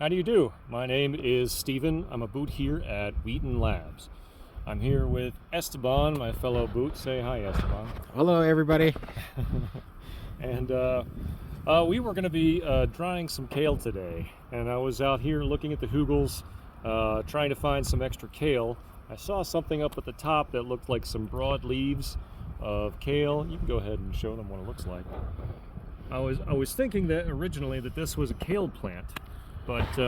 How do you do? My name is Esteban. I'm a boot here at Wheaton Labs. I'm here with Esteban, my fellow boot. Say hi, Esteban. Hello, everybody. And we were going to be drying some kale today. And I was out here looking at the Hugels, trying to find some extra kale. I saw something up at the top that looked like some broad leaves of kale. You can go ahead and show them what it looks like. I was thinking that originally that this was a kale plant. But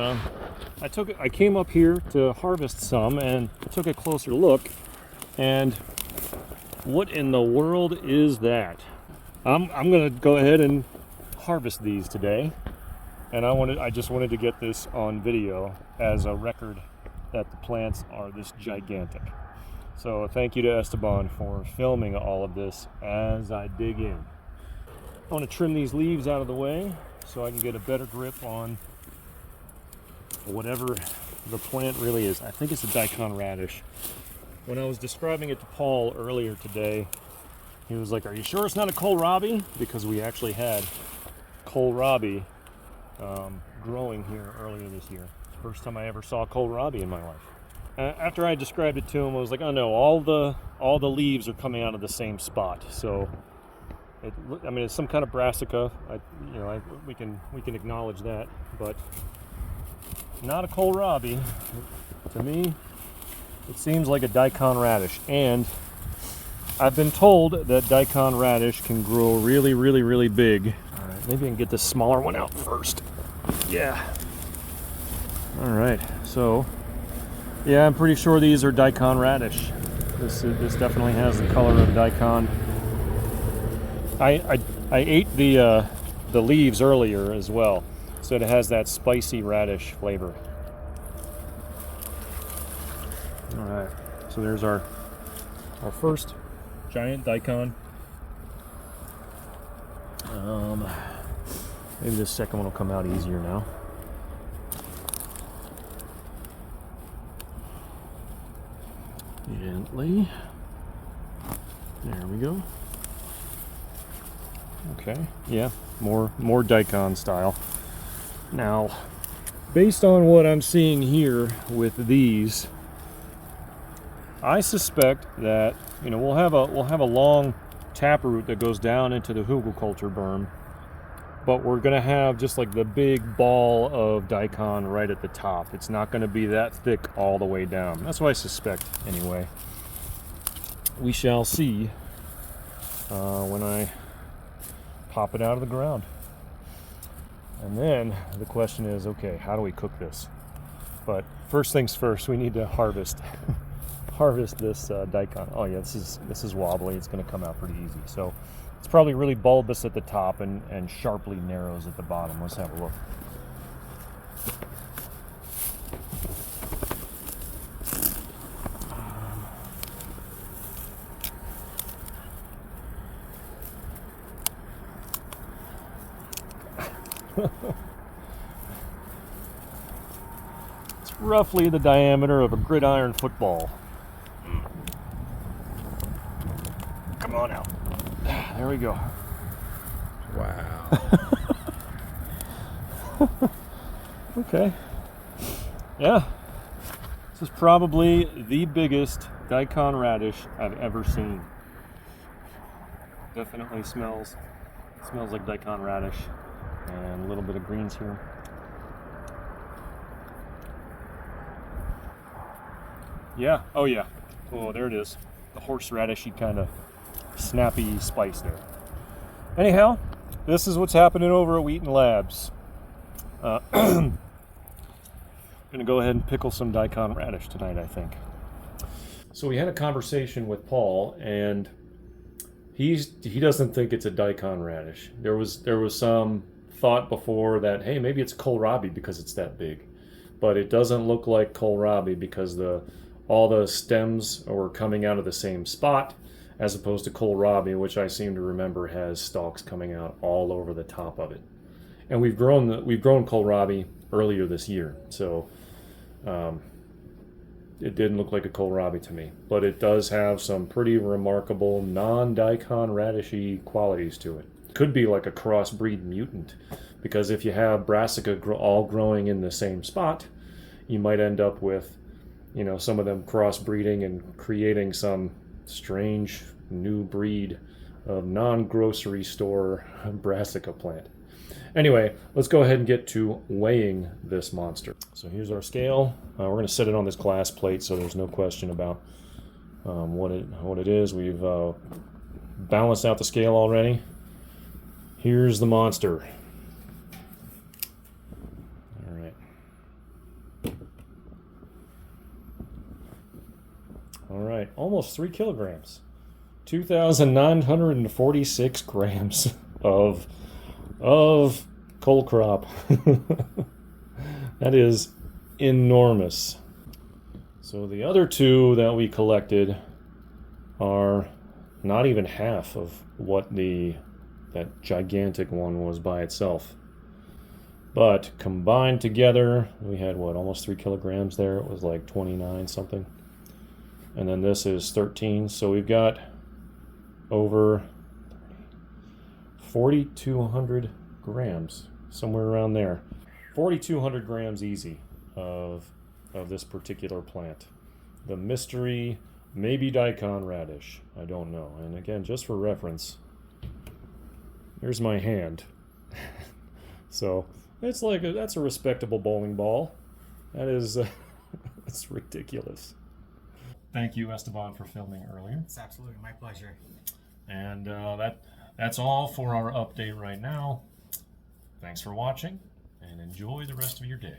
I came up here to harvest some and took a closer look, and what in the world is that? I'm gonna go ahead and harvest these today, and I just wanted to get this on video as a record that the plants are this gigantic. So thank you to Esteban for filming all of this as I dig in. I want to trim these leaves out of the way so I can get a better grip on whatever the plant really is. I think it's a daikon radish. When I was describing it to Paul earlier today, he was like, "Are you sure it's not a kohlrabi?" Because we actually had kohlrabi growing here earlier this year. First time I ever saw kohlrabi in my life. After I described it to him, I was like, "Oh no, all the leaves are coming out of the same spot." So, it's some kind of brassica. We can acknowledge that, but not a kohlrabi. To me, it seems like a daikon radish, and I've been told that daikon radish can grow really, really, really big. All right, maybe I can get this smaller one out first. Yeah. All right. So, yeah, I'm pretty sure these are daikon radish. This definitely has the color of daikon. I ate the leaves earlier as well. So it has that spicy radish flavor. All right, so there's our first giant daikon. Maybe this second one will come out easier now. Gently. There we go. Okay, yeah, more daikon style. Now, based on what I'm seeing here with these, I suspect that we'll have a long taproot that goes down into the hugelkultur berm, but we're gonna have just like the big ball of daikon right at the top. It's not gonna be that thick all the way down. That's what I suspect anyway. We shall see when I pop it out of the ground. And then the question is, okay, how do we cook this? But first things first, we need to harvest this daikon. Oh yeah, this is wobbly. It's going to come out pretty easy. So it's probably really bulbous at the top and sharply narrows at the bottom. Let's have a look. It's roughly the diameter of a gridiron football. Come on out. There we go. Wow. Okay. Yeah. This is probably the biggest daikon radish I've ever seen. Definitely smells like daikon radish. And a little bit of greens here. Yeah, oh yeah. Oh, there it is. The horseradishy kind of snappy spice there. Anyhow, this is what's happening over at Wheaton Labs. Gonna go ahead and pickle some daikon radish tonight, I think. So we had a conversation with Paul, and he doesn't think it's a daikon radish. There was some thought before that, hey, maybe it's kohlrabi because it's that big, but it doesn't look like kohlrabi because all the stems are coming out of the same spot, as opposed to kohlrabi, which I seem to remember has stalks coming out all over the top of it. And we've grown kohlrabi earlier this year, so it didn't look like a kohlrabi to me, but it does have some pretty remarkable non-daikon radishy qualities to it. Could be like a crossbreed mutant, Because if you have brassica all growing in the same spot, you might end up with, you know, some of them crossbreeding and creating some strange new breed of non-grocery store brassica plant. Anyway, let's go ahead and get to weighing this monster. So here's our scale. We're going to set it on this glass plate so there's no question about what it is. We've balanced out the scale already. Here's the monster. All right. All right, almost 3 kilograms. 2,946 grams of coal crop. That is enormous. So the other two that we collected are not even half of what that gigantic one was by itself. But combined together, we had what, almost 3 kilograms there. It was like 29 something. And then this is 13. So we've got over 4,200 grams, somewhere around there. 4,200 grams easy of this particular plant. The mystery, maybe daikon radish. I don't know. And again, just for reference, here's my hand. So it's like that's a respectable bowling ball. That is, it's ridiculous. Thank you, Esteban, for filming earlier. It's absolutely my pleasure. And that's all for our update right now. Thanks for watching, and enjoy the rest of your day.